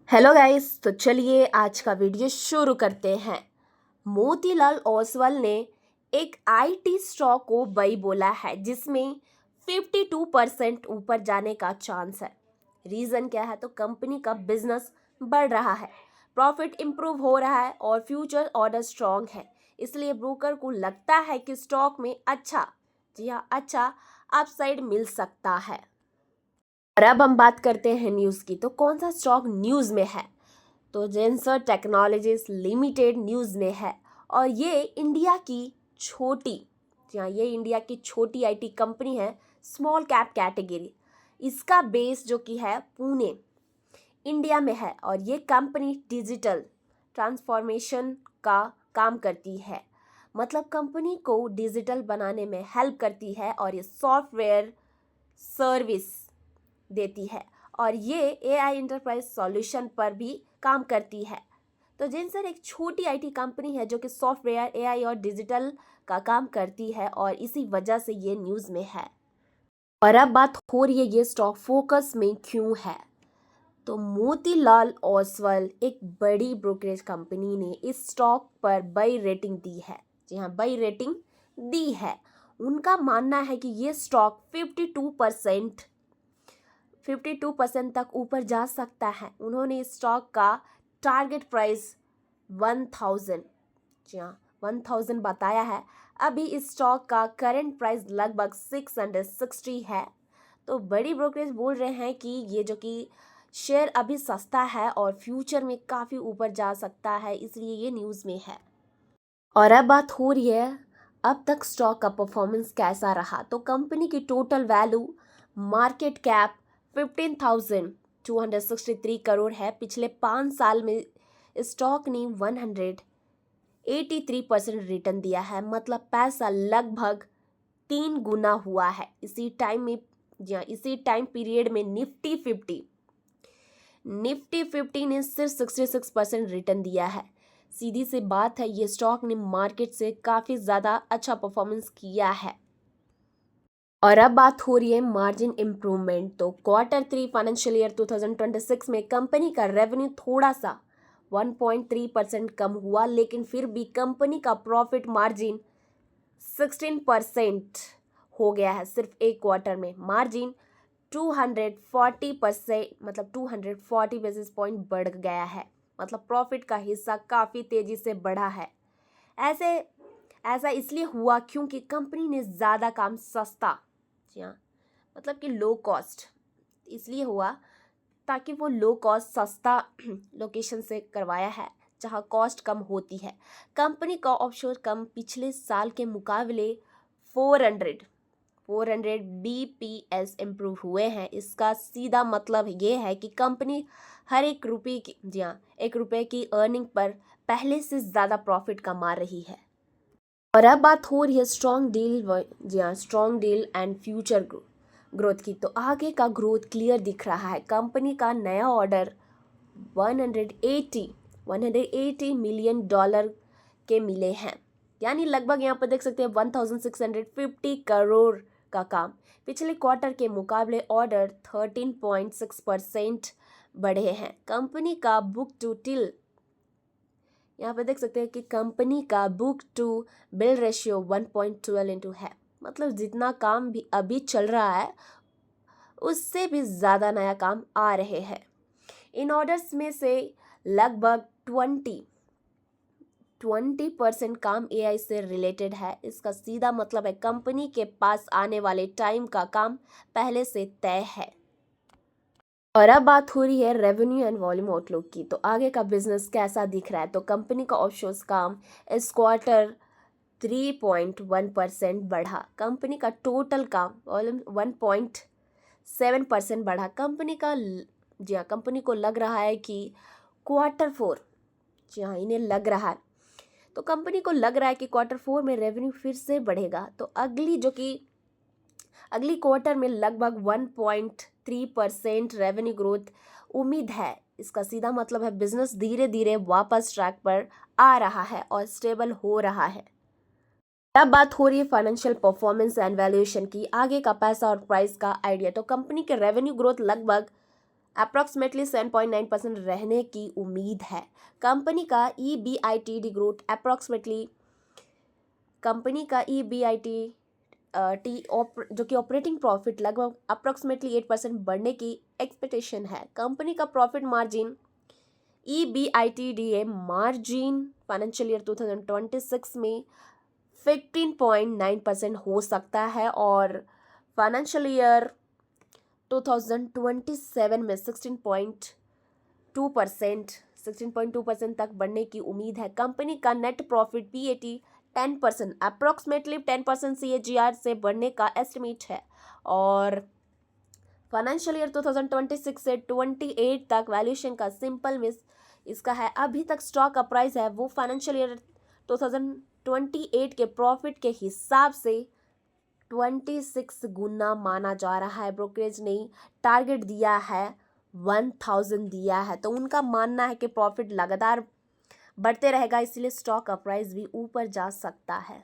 Hello guys, तो चलिए आज का वीडियो शुरू करते हैं। मोतीलाल ओसवाल ने एक आईटी स्टॉक को बाई बोला है जिसमें 52% ऊपर जाने का चांस है। रीज़न क्या है? तो कंपनी का बिजनेस बढ़ रहा है, प्रॉफिट इम्प्रूव हो रहा है और फ्यूचर ऑर्डर स्ट्रॉन्ग है। इसलिए ब्रोकर को लगता है कि स्टॉक में अच्छा अपसाइड मिल सकता है। और अब हम बात करते हैं न्यूज़ की। तो कौन सा स्टॉक न्यूज़ में है? तो जेंसर टेक्नोलॉजीज लिमिटेड न्यूज़ में है और ये इंडिया की छोटी आईटी कंपनी है, स्मॉल कैप कैटेगरी। इसका बेस जो कि है पुणे इंडिया में है और ये कंपनी डिजिटल ट्रांसफॉर्मेशन का काम करती है। मतलब कंपनी को डिजिटल बनाने में हेल्प करती है और ये सॉफ्टवेयर सर्विस देती है और ये एआई इंटरप्राइज सॉल्यूशन पर भी काम करती है। तो जेंसर एक छोटी आईटी कंपनी है जो कि सॉफ्टवेयर, एआई और डिजिटल का काम करती है और इसी वजह से ये न्यूज़ में है। और अब बात हो रही है ये स्टॉक फोकस में क्यों है। तो मोतीलाल ओसवाल एक बड़ी ब्रोकरेज कंपनी ने इस स्टॉक पर बाई रेटिंग दी है। जी हाँ, बाई रेटिंग दी है। उनका मानना है कि ये स्टॉक 52% तक ऊपर जा सकता है। उन्होंने इस स्टॉक का टारगेट प्राइस 1000, जी हाँ 1000 बताया है। अभी इस स्टॉक का करंट प्राइस लगभग 660 है। तो बड़ी ब्रोकरेज बोल रहे हैं कि ये जो कि शेयर अभी सस्ता है और फ्यूचर में काफ़ी ऊपर जा सकता है, इसलिए ये न्यूज़ में है। और अब बात हो रही है अब तक स्टॉक का परफॉर्मेंस कैसा रहा। तो कंपनी की total value market cap 15,263 crore है। पिछले 5 साल में स्टॉक ने 183% रिटर्न दिया है। मतलब पैसा लगभग 3 गुना हुआ है। इसी टाइम पीरियड में निफ्टी 50 ने सिर्फ 66% रिटर्न दिया है। सीधी सी बात है, ये स्टॉक ने मार्केट से काफ़ी ज़्यादा अच्छा परफॉर्मेंस किया है। और अब बात हो रही है मार्जिन इम्प्रूवमेंट। तो Q3 फाइनेंशियल ईयर 2026 में कंपनी का रेवेन्यू थोड़ा सा 1.3% कम हुआ, लेकिन फिर भी कंपनी का प्रॉफिट मार्जिन 16% हो गया है। सिर्फ एक क्वार्टर में मार्जिन 240%, मतलब 240 बेसिस पॉइंट बढ़ गया है। मतलब प्रॉफिट का हिस्सा काफ़ी तेज़ी से बढ़ा है। ऐसा इसलिए हुआ क्योंकि कंपनी ने ज़्यादा काम सस्ता, जी हाँ, मतलब कि लो कॉस्ट इसलिए हुआ ताकि वो लो कॉस्ट सस्ता लोकेशन से करवाया है जहाँ कॉस्ट कम होती है। कंपनी का ऑफशोर कम पिछले साल के मुकाबले 400 BPS इम्प्रूव हुए हैं। इसका सीधा मतलब ये है कि कंपनी हर एक रुपये की, जी हाँ, 1 रुपये की अर्निंग पर पहले से ज़्यादा प्रॉफिट कमा रही है। और अब बात हो रही है strong deal and future growth की। तो आगे का ग्रोथ क्लियर दिख रहा है। कंपनी का नया ऑर्डर 180 मिलियन डॉलर के मिले हैं, यानी लगभग यहाँ पर देख सकते हैं 1650 करोड़ का काम। पिछले क्वार्टर के मुकाबले ऑर्डर 13.6% बढ़े हैं। कंपनी का बुक टू टिल, यहाँ पे देख सकते हैं कि कंपनी का बुक टू बिल रेशियो 1.12 है। मतलब जितना काम भी अभी चल रहा है उससे भी ज़्यादा नया काम आ रहे हैं। इन ऑर्डर्स में से लगभग 20% काम एआई से रिलेटेड है। इसका सीधा मतलब है कंपनी के पास आने वाले टाइम का काम पहले से तय है। और अब बात हो रही है रेवेन्यू एंड वॉल्यूम आउटलुक की। तो आगे का बिजनेस कैसा दिख रहा है। तो कंपनी का ऑफशोर्स काम इस क्वार्टर 3.1% बढ़ा। कंपनी का टोटल काम वॉल्यूम 1.7% बढ़ा। कंपनी को लग रहा है कि Q4, जी हाँ, इन्हें लग रहा है, तो कंपनी को लग रहा है कि Q4 में रेवेन्यू फिर से बढ़ेगा। तो अगली क्वार्टर में लगभग 1.3% रेवेन्यू ग्रोथ उम्मीद है। इसका सीधा मतलब है बिजनेस धीरे धीरे वापस ट्रैक पर आ रहा है और स्टेबल हो रहा है। अब बात हो रही है फाइनेंशियल परफॉर्मेंस एंड वैल्यूएशन की। आगे का पैसा और प्राइस का आइडिया। तो कंपनी के रेवेन्यू ग्रोथ लगभग अप्रॉक्सीमेटली 7.9% रहने की उम्मीद है। कंपनी का EBIT ग्रोथ अप्रॉक्सीमेटली, कंपनी का EBIT जो कि ऑपरेटिंग प्रॉफिट लगभग अप्रॉक्सीमेटली 8% बढ़ने की एक्सपेक्टेशन है। कंपनी का profit margin EBITDA margin financial year 2026 में 15.9% हो सकता है और फाइनेंशियल ईयर 2027 में 16.2% तक बढ़ने की उम्मीद है। कंपनी का net profit PAT 10% approximately 10% CAGR से बढ़ने का एस्टिमेट है और फाइनेंशियल ईयर 2026 से 28 तक वैल्यूएशन का सिंपल मिस इसका है। अभी तक स्टॉक का प्राइस है वो फाइनेंशियल ईयर 2028 के प्रॉफिट के हिसाब से 26 गुना माना जा रहा है। ब्रोकरेज ने टारगेट दिया है 1000 दिया है, तो उनका मानना है कि प्रॉफिट लगातार बढ़ते रहेगा, इसलिए स्टॉक का प्राइस भी ऊपर जा सकता है।